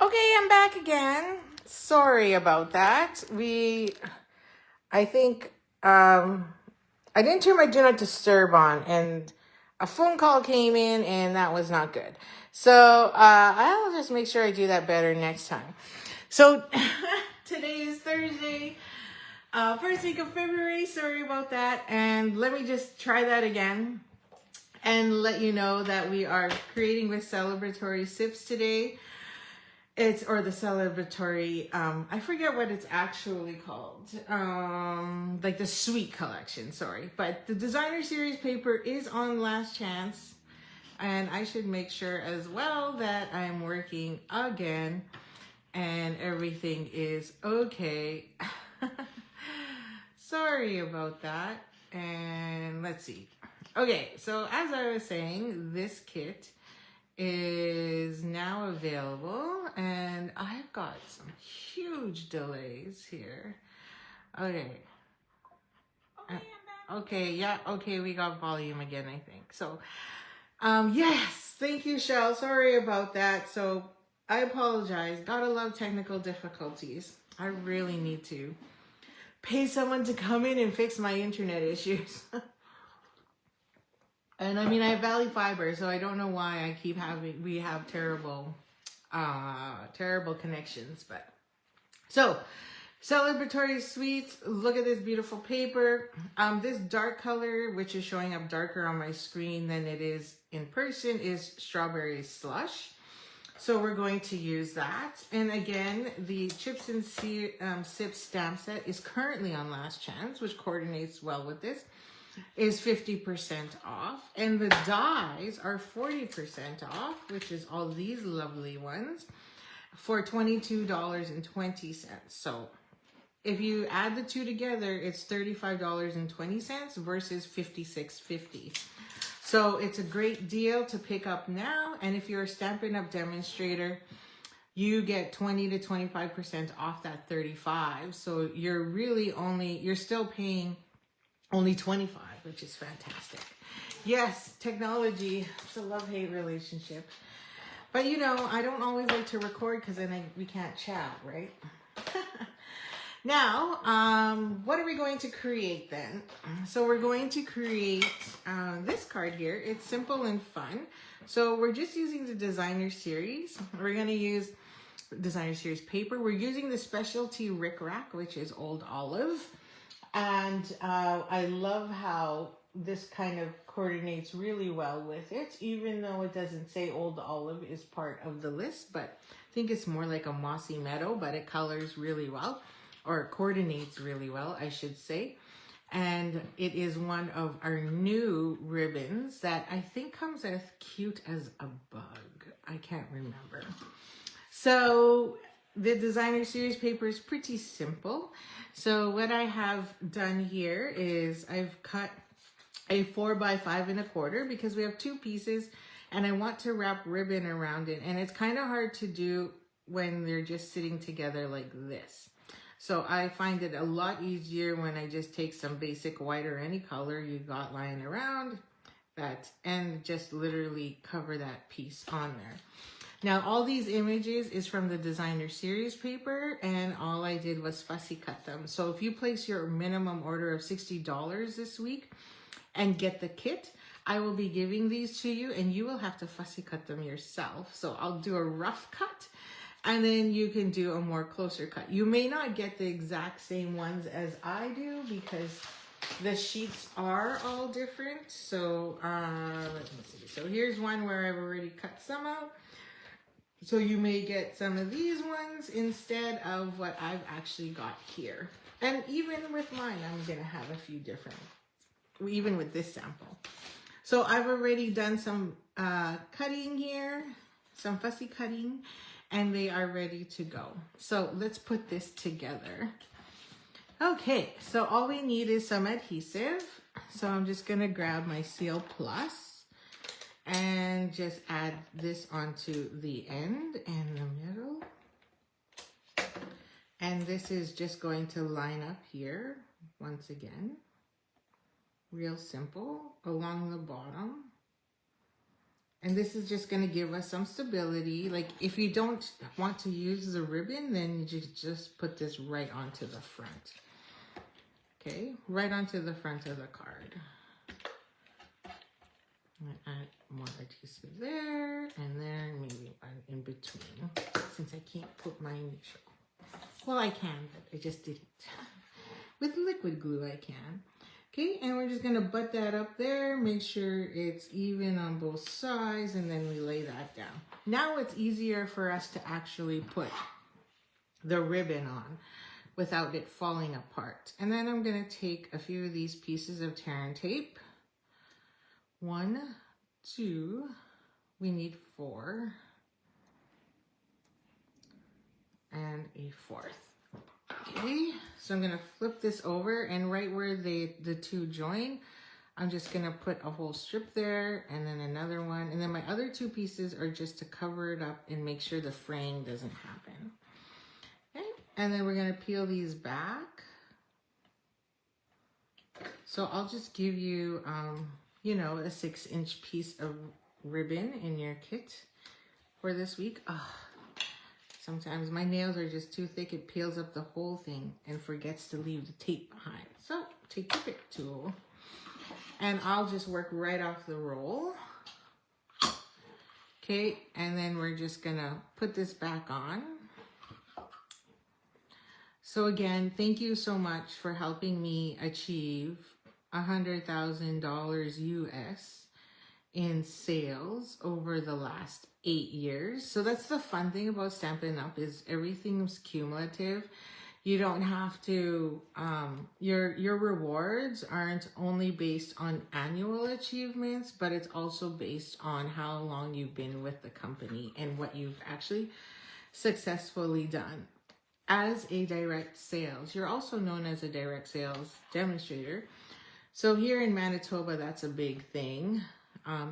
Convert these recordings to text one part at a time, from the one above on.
Okay, I'm back again. Sorry about that. I think, I didn't turn my do not disturb on, and a phone call came in, and that was not good. So, I'll just make sure I do that better next time. So, today is Thursday, first week of February. Sorry about that. And let me just try that again and let you know that we are creating with celebratory sips today. Or the celebratory, I forget what it's actually called. Like the sweet collection, sorry. But the designer series paper is on last chance. And I should make sure as well that I'm working again and everything is okay. Sorry about that. And let's see. Okay, so as I was saying, this kit is now available, and I've got some huge delays here. Okay. Okay, yeah, okay, we got volume again, I think. So, yes, thank you, Shell. Sorry about that. So, I apologize. Gotta love technical difficulties. I really need to pay someone to come in and fix my internet issues. And I mean, I have Valley Fiber, so I don't know why we have terrible connections, but. So, celebratory sweets, look at this beautiful paper. This dark color, which is showing up darker on my screen than it is in person, is strawberry slush. So we're going to use that. And again, the Chips and Sips stamp set is currently on last chance, which coordinates well with this. Is 50% off, and the dies are 40% off, which is all these lovely ones for $22.20. So if you add the two together, it's $35.20 versus $56.50. So it's a great deal to pick up now. And if you're a Stampin' Up! Demonstrator, you get 20 to 25% off that 35. So you're still paying only 25, which is fantastic. Yes, technology, it's a love-hate relationship. But you know, I don't always like to record because then we can't chat, right? Now, what are we going to create then? So we're going to create this card here. It's simple and fun. So we're just using the designer series. We're going to use designer series paper. We're using the specialty Rick Rack, which is Old Olive. And I love how this kind of coordinates really well with it, even though it doesn't say Old Olive is part of the list, but I think it's more like a mossy meadow, but it colors really well, or it coordinates really well, I should say. And it is one of our new ribbons that I think comes as cute as a bug. I can't remember. So the designer series paper is pretty simple. So what I have done here is I've cut a 4x5 1/4 because we have two pieces and I want to wrap ribbon around it. And it's kind of hard to do when they're just sitting together like this. So I find it a lot easier when I just take some basic white or any color you got lying around that and just literally cover that piece on there. Now, all these images is from the designer series paper, and all I did was fussy cut them. So if you place your minimum order of $60 this week and get the kit, I will be giving these to you, and you will have to fussy cut them yourself. So I'll do a rough cut, and then you can do a more closer cut. You may not get the exact same ones as I do because the sheets are all different. So let me see. So here's one where I've already cut some out. So you may get some of these ones instead of what I've actually got here. And even with mine, I'm going to have a few different, even with this sample. So I've already done some cutting here, some fussy cutting, and they are ready to go. So let's put this together. Okay, so all we need is some adhesive. So I'm just going to grab my Seal Plus and just add this onto the end and the middle. And this is just going to line up here once again. Real simple along the bottom. And this is just going to give us some stability. Like if you don't want to use the ribbon, then you just put this right onto the front. Okay, right onto the front of the card. I'm going to add more adhesive there, and then maybe one in between, since I can't put my initial. Well, I can, but I just didn't. With liquid glue, I can. Okay, and we're just gonna butt that up there, make sure it's even on both sides, and then we lay that down. Now it's easier for us to actually put the ribbon on without it falling apart. And then I'm gonna take a few of these pieces of tear and tape. 1, 2, we need 4, and a 4th. Okay, so I'm gonna flip this over, and right where the two join, I'm just gonna put a whole strip there, and then another one, and then my other 2 pieces are just to cover it up and make sure the fraying doesn't happen. Okay, and then we're gonna peel these back. So I'll just give you, you know, a 6-inch piece of ribbon in your kit for this week. Sometimes my nails are just too thick. It peels up the whole thing and forgets to leave the tape behind. So take your pick tool, and I'll just work right off the roll. Okay, and then we're just gonna put this back on. So again, thank you so much for helping me achieve $100,000 US in sales over the last 8 years. So that's the fun thing about Stampin' Up! Is everything's cumulative. You don't have to, your rewards aren't only based on annual achievements, but it's also based on how long you've been with the company and what you've actually successfully done. As a direct sales, you're also known as a direct sales demonstrator. So here in Manitoba, that's a big thing.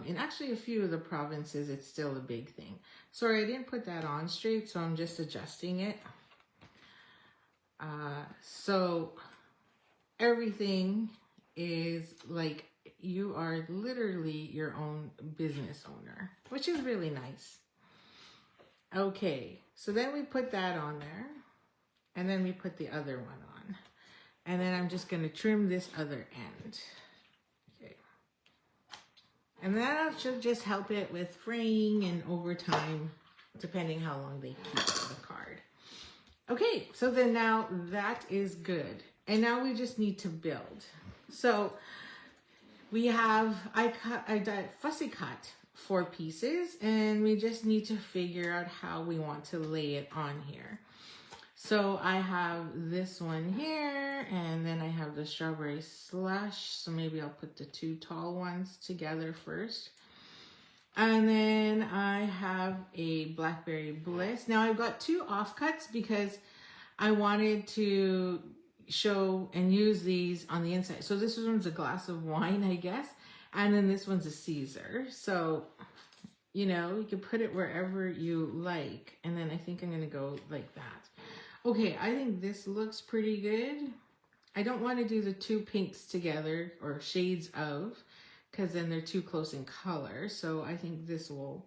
In actually a few of the provinces, it's still a big thing. Sorry, I didn't put that on straight, so I'm just adjusting it. So everything is like you are literally your own business owner, which is really nice. Okay, so then we put that on there, and then we put the other one on. And then I'm just going to trim this other end. Okay. And that should just help it with fraying and over time, depending how long they keep the card. Okay, so then now that is good. And now we just need to build. So we have, I fussy cut 4 pieces, and we just need to figure out how we want to lay it on here. So I have this one here, and then I have the strawberry slush. So maybe I'll put the 2 tall ones together first. And then I have a blackberry bliss. Now I've got 2 offcuts because I wanted to show and use these on the inside. So this one's a glass of wine, I guess. And then this one's a Caesar. So, you know, you can put it wherever you like. And then I think I'm going to go like that. Okay, I think this looks pretty good. I don't want to do the 2 pinks together, or shades of, because then they're too close in color. So I think this will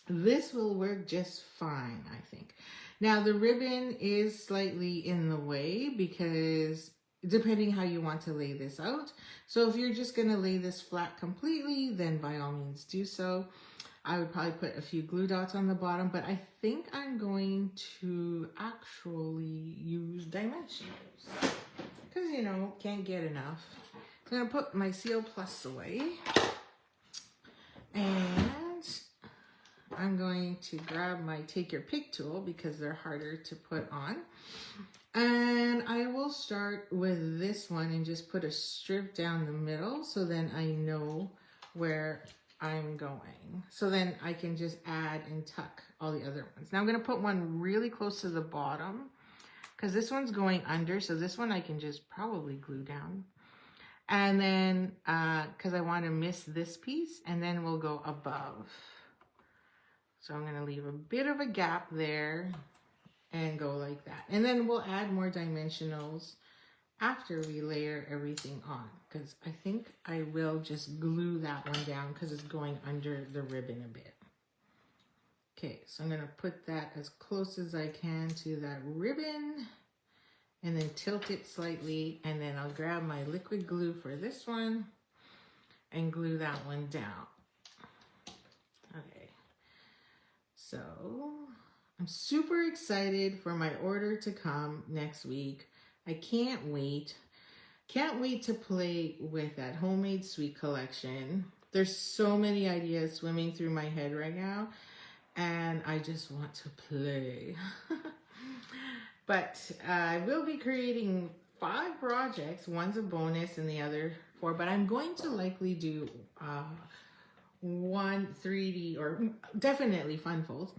work just fine, I think. Now the ribbon is slightly in the way because depending how you want to lay this out. So if you're just going to lay this flat completely, then by all means do so. I would probably put a few glue dots on the bottom, but I think I'm going to actually use dimensionals because, you know, can't get enough. So I'm going to put my Seal Plus away, and I'm going to grab my Take Your Pick tool because they're harder to put on. And I will start with this one and just put a strip down the middle so then I know where I'm going. So then I can just add and tuck all the other ones. Now I'm going to put one really close to the bottom because this one's going under. So this one I can just probably glue down. And then, because I want to miss this piece, and then we'll go above. So I'm going to leave a bit of a gap there and go like that. And then we'll add more dimensionals after we layer everything on, because I think I will just glue that one down because it's going under the ribbon a bit. Okay, so I'm going to put that as close as I can to that ribbon and then tilt it slightly, and then I'll grab my liquid glue for this one and glue that one down. Okay, so I'm super excited for my order to come next week. I can't wait. Can't wait to play with that homemade sweet collection. There's so many ideas swimming through my head right now, and I just want to play. But I will be creating 5 projects. One's a bonus and the other 4, but I'm going to likely do one 3D or definitely fun folds.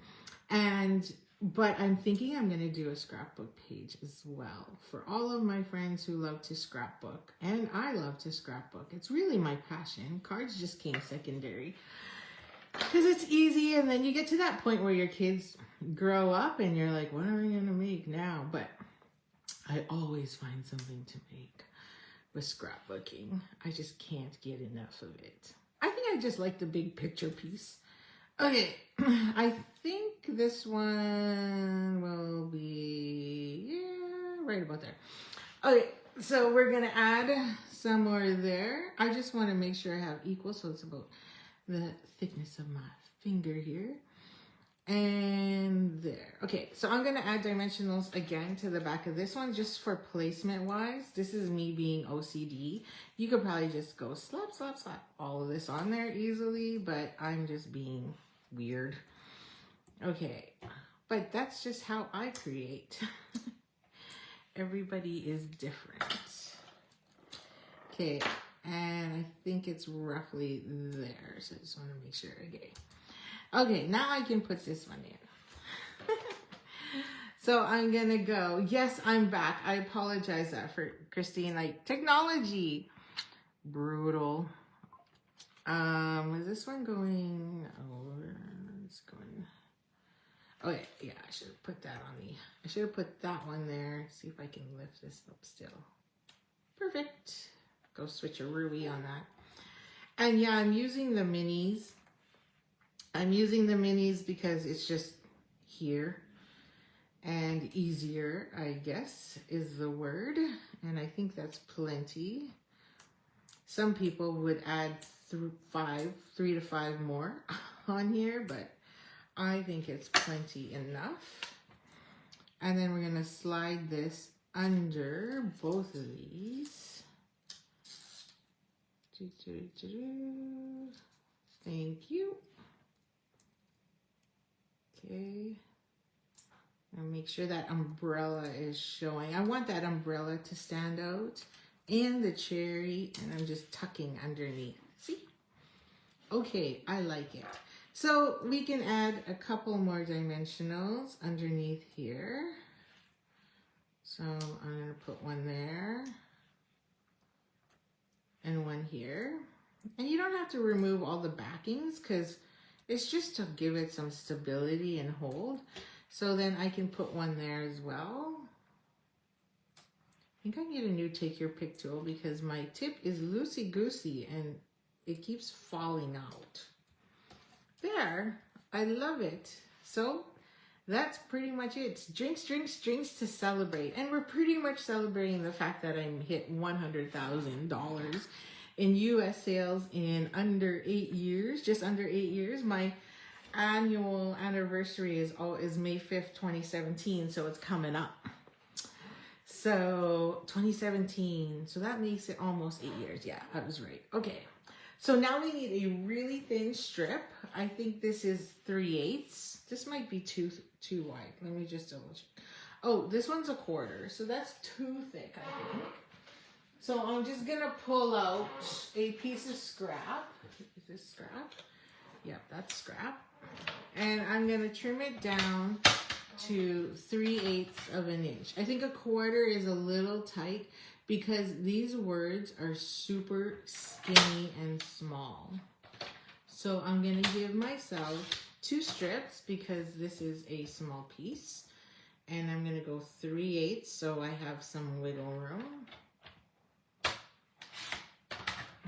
But I'm thinking I'm going to do a scrapbook page as well for all of my friends who love to scrapbook. And I love to scrapbook. It's really my passion. Cards just came secondary because it's easy, and then you get to that point where your kids grow up and you're like, what am I going to make now? But I always find something to make with scrapbooking. I just can't get enough of it. I think I just like the big picture piece. Okay, I think this one will be, yeah, right about there. Okay, so we're going to add some more there. I just want to make sure I have equal, so it's about the thickness of my finger here. And there. Okay, so I'm going to add dimensionals again to the back of this one just for placement wise. This is me being OCD. You could probably just go slap, slap, slap all of this on there easily, but I'm just being weird. Okay, but that's just how I create. Everybody is different. Okay, and I think it's roughly there, so I just want to make sure. Okay, now I can put this one in. So I'm gonna go. Yes, I'm back. I apologize for Christine. Like, technology, brutal. Is this one going? Oh, it's going. Okay, yeah, I should have put that on I should have put that one there. See if I can lift this up still. Perfect. Go switcheroo on that. And yeah, I'm using the minis. I'm using the minis because it's just here and easier, I guess, is the word. And I think that's plenty. Some people would add 3 to 5 more on here, but I think it's plenty enough. And then we're going to slide this under both of these. Thank you. Okay. And make sure that umbrella is showing. I want that umbrella to stand out. And the cherry. And I'm just tucking underneath. See? Okay, I like it. So we can add a couple more dimensionals underneath here. So I'm going to put one there. And one here. And you don't have to remove all the backings because it's just to give it some stability and hold. So then I can put one there as well. I think I need a new take your pick tool because my tip is loosey-goosey and it keeps falling out. There, I love it. So that's pretty much it. Drinks, drinks, drinks to celebrate. And we're pretty much celebrating the fact that I hit $100,000 in US sales in under 8 years, just under 8 years. My annual anniversary is May 5th, 2017, so it's coming up. So 2017, so that makes it almost 8 years. Yeah, I was right. Okay, so now we need a really thin strip. I think this is 3/8. This might be too wide. Let me just double check. Oh, this one's 1/4, so that's too thick, I think. So I'm just gonna pull out a piece of scrap. Is this scrap? Yep, that's scrap. And I'm gonna trim it down to 3/8 of an inch. I think 1/4 is a little tight because these words are super skinny and small. So I'm gonna give myself 2 strips because this is a small piece. And I'm gonna go 3/8 so I have some wiggle room.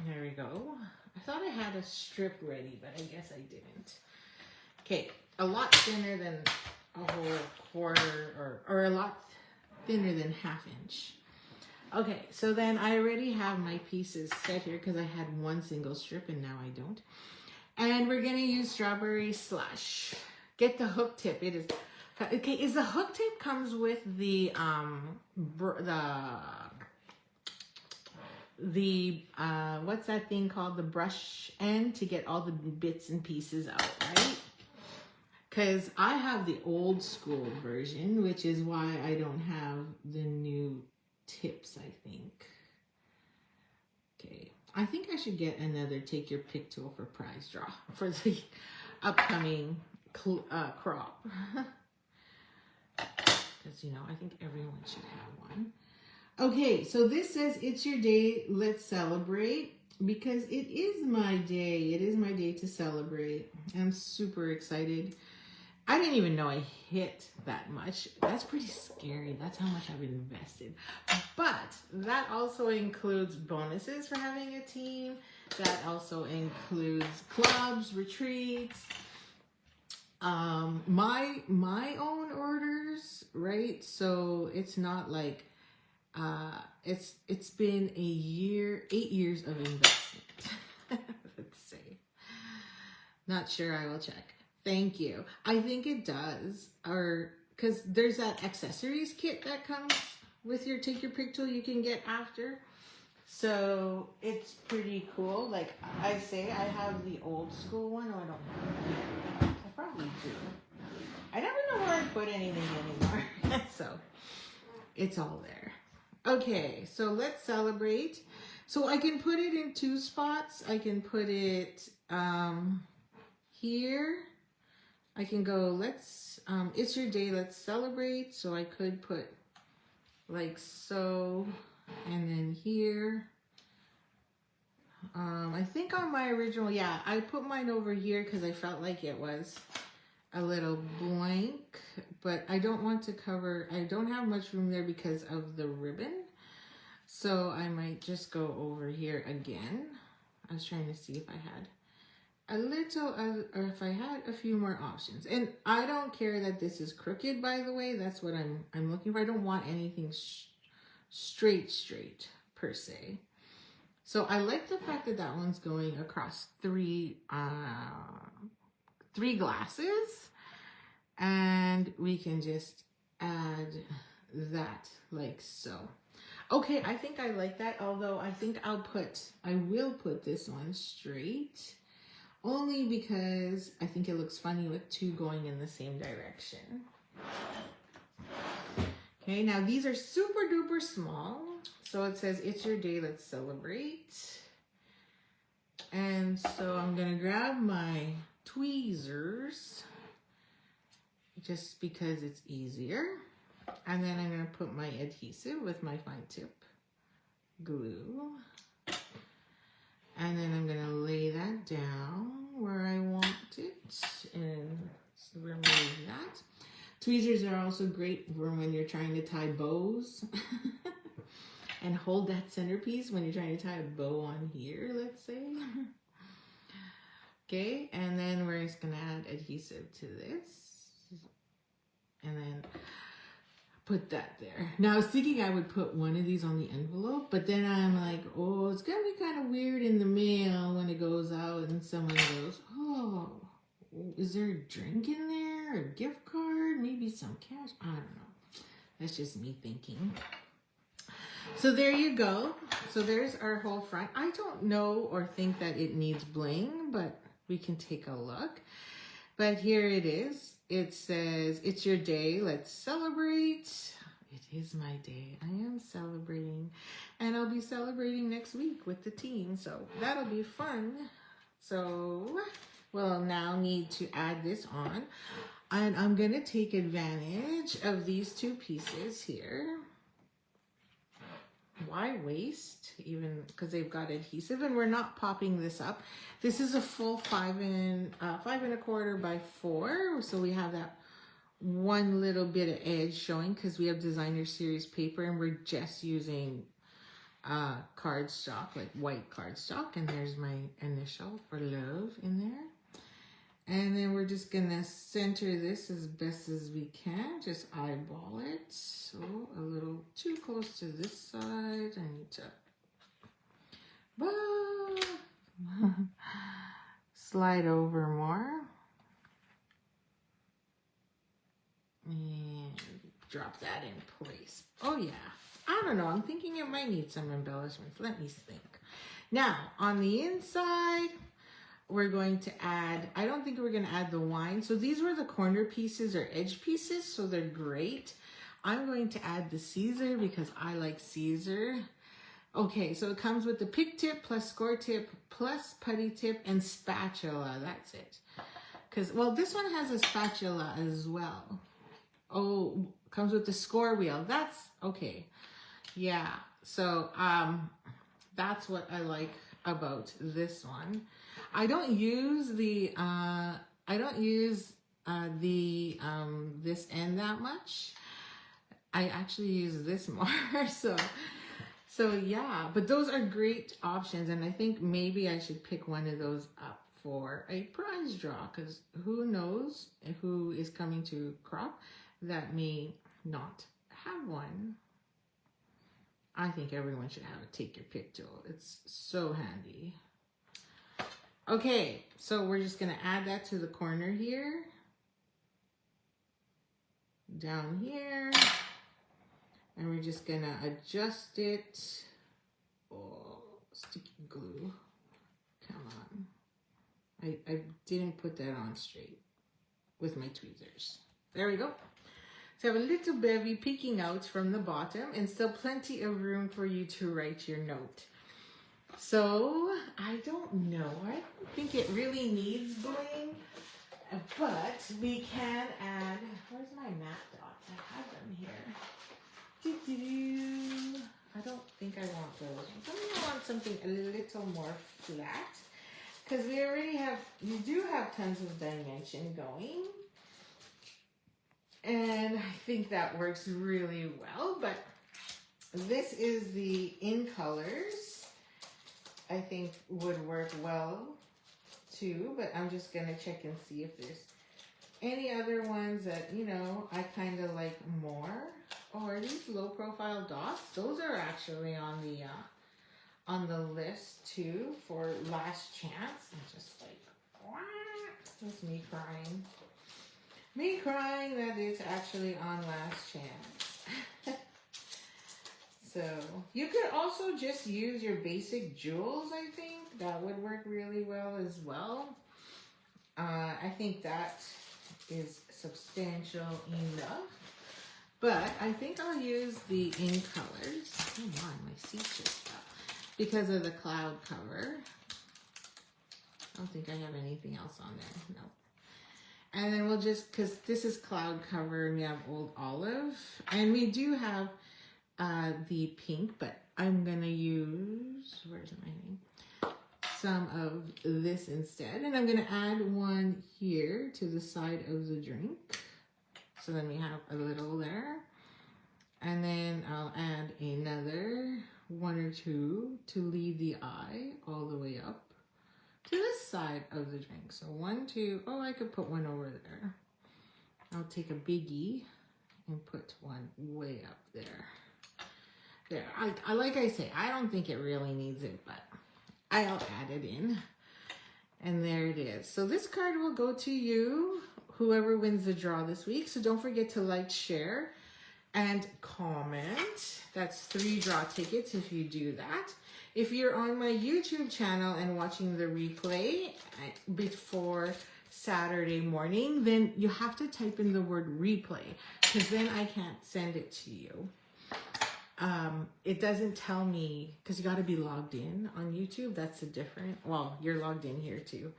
There we go. I thought I had a strip ready, but I guess I didn't. Okay, a lot thinner than a whole quarter, or a lot thinner than 1/2 inch. Okay, so then I already have my pieces set here because I had one single strip and now I don't. And we're gonna use strawberry slush. Get the hook tip. It is okay. Is the hook tip comes with the what's that thing called? The brush end to get all the bits and pieces out, right? Because I have the old school version, which is why I don't have the new tips, I think. Okay, I think I should get another take your pick tool for prize draw for the upcoming crop. Because, you know, I think everyone should have one. Okay, so this says, it's your day, let's celebrate. Because it is my day. It is my day to celebrate. I'm super excited. I didn't even know I hit that much. That's pretty scary. That's how much I've invested. But that also includes bonuses for having a team. That also includes clubs, retreats, my own orders, right? So it's not like it's been 8 years of investment. Let's see. Not sure, I will check. Thank you. I think it does, or because there's that accessories kit that comes with your take your pick tool you can get after. So it's pretty cool. Like I say, I have the old school one. Oh, I don't know. I probably do. I never know where I put anything anymore. So it's all there. Okay, so let's celebrate. So I can put it in 2 spots. I can put it here. I can go, it's your day, let's celebrate. So I could put like so, and then here. I think on my original, yeah, I put mine over here because I felt like it was a little blank, but I don't want to cover, I don't have much room there because of the ribbon. So I might just go over here again. I was trying to see if I had a little, or if I had a few more options. And I don't care that this is crooked, by the way. That's what I'm looking for. I don't want anything straight per se. So I like the fact that that one's going across 3 glasses, and we can just add that like so. Okay, I think I like that, although I think I will put this one straight, only because I think it looks funny with 2 going in the same direction. Okay, now these are super duper small. So it says, it's your day, let's celebrate. And so I'm gonna grab my tweezers, just because it's easier. And then I'm gonna put my adhesive with my fine tip glue. And then I'm gonna lay that down where I want it and remove that. Tweezers are also great for when you're trying to tie bows and hold that centerpiece when you're trying to tie a bow on here, let's say. Okay, and then we're just gonna add adhesive to this and then put that there. Now I was thinking I would put one of these on the envelope, but then I'm like, oh, it's gonna be kind of weird in the mail when it goes out and someone goes, oh, is there a drink in there? A gift card? Maybe some cash? I don't know. That's just me thinking. So there you go. So there's our whole front. I don't know or think that it needs bling, but we can take a look. But here it is. It says, it's your day, let's celebrate. It is my day. I am celebrating. And I'll be celebrating next week with the team. So that'll be fun. So we'll now need to add this on. And I'm going to take advantage of these 2 pieces here. Why waste? Even because they've got adhesive, and we're not popping this up. This is a full 5 1/4 by 4, so we have that one little bit of edge showing because we have designer series paper, and we're just using cardstock, like white cardstock, and there's my initial for love in there. And then we're just gonna center this as best as we can, just eyeball it. So a little too close to this side. I need to slide over more. And drop that in place. Oh yeah, I don't know, I'm thinking it might need some embellishments. Let me think. Now, on the inside, we're going to add, I don't think we're gonna add the wine. So these were the corner pieces or edge pieces, so they're great. I'm going to add the Caesar because I like Caesar. Okay, so it comes with the pick tip plus score tip plus putty tip and spatula, that's it. Because, well, this one has a spatula as well. Oh, comes with the score wheel. That's okay. Yeah. So that's what I like about this one. I don't use the this end that much. I actually use this more. So yeah, but those are great options, and I think maybe I should pick one of those up for a prize draw, because who knows who is coming to crop that may not have one. I think everyone should have a take your pick tool. It's so handy. Okay, so we're just gonna add that to the corner here, down here, and we're just gonna adjust it. Oh, sticky glue, come on. I didn't put that on straight with my tweezers. There we go. So I have a little bevy peeking out from the bottom and still plenty of room for you to write your note. So I don't know, I don't think it really needs bling, but we can add, where's my matte dots? I have them here. I don't think I want those. I think I want something a little more flat, because we already have, you do have tons of dimension going. And I think that works really well, but this is the In Colors. I think would work well too, but I'm just gonna check and see if there's any other ones that, you know, I kind of like more. Oh, are these low profile dots? Those are actually on the list too for last chance. I'm just like, what? That's me crying. Me crying that it's actually on last chance. So you could also just use your basic jewels, I think. That would work really well as well. I think that is substantial enough. But I think I'll use the In Colors. Oh my seat just fell. Because of the cloud cover. I don't think I have anything else on there. No. And then we'll just, because this is cloud cover and we have Old Olive. And we do have the pink, but I'm going to use, where's my name? Some of this instead. And I'm going to add one here to the side of the drink. So then we have a little there. And then I'll add another one or two to lead the eye all the way up to this side of the drink. So 1, 2, oh, I could put one over there. I'll take a biggie and put one way up there. There, I like I say, I don't think it really needs it, but I'll add it in. And there it is. So this card will go to you, whoever wins the draw this week. So don't forget to like, share, and comment. That's 3 draw tickets if you do that. If you're on my YouTube channel and watching the replay before Saturday morning, then you have to type in the word replay, because then I can't send it to you. It doesn't tell me, because you got to be logged in on YouTube. That's the difference. Well, you're logged in here too.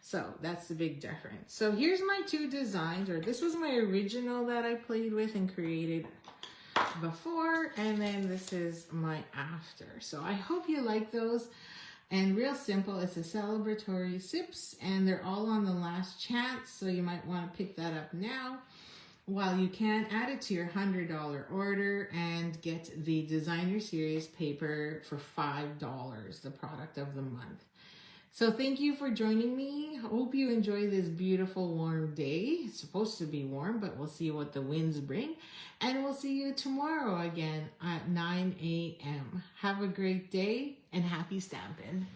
So that's the big difference. So here's my 2 designs, or this was my original that I played with and created before, and then this is my after. So I hope you like those. And real simple, it's a celebratory sips, and they're all on the last chance, so you might want to pick that up now. while you can add it to your $100 order and get the designer series paper for $5, the product of the month. So thank you for joining me. Hope you enjoy this beautiful warm day. It's supposed to be warm, but we'll see what the winds bring. And we'll see you tomorrow again at 9 a.m. Have a great day and happy stampin'.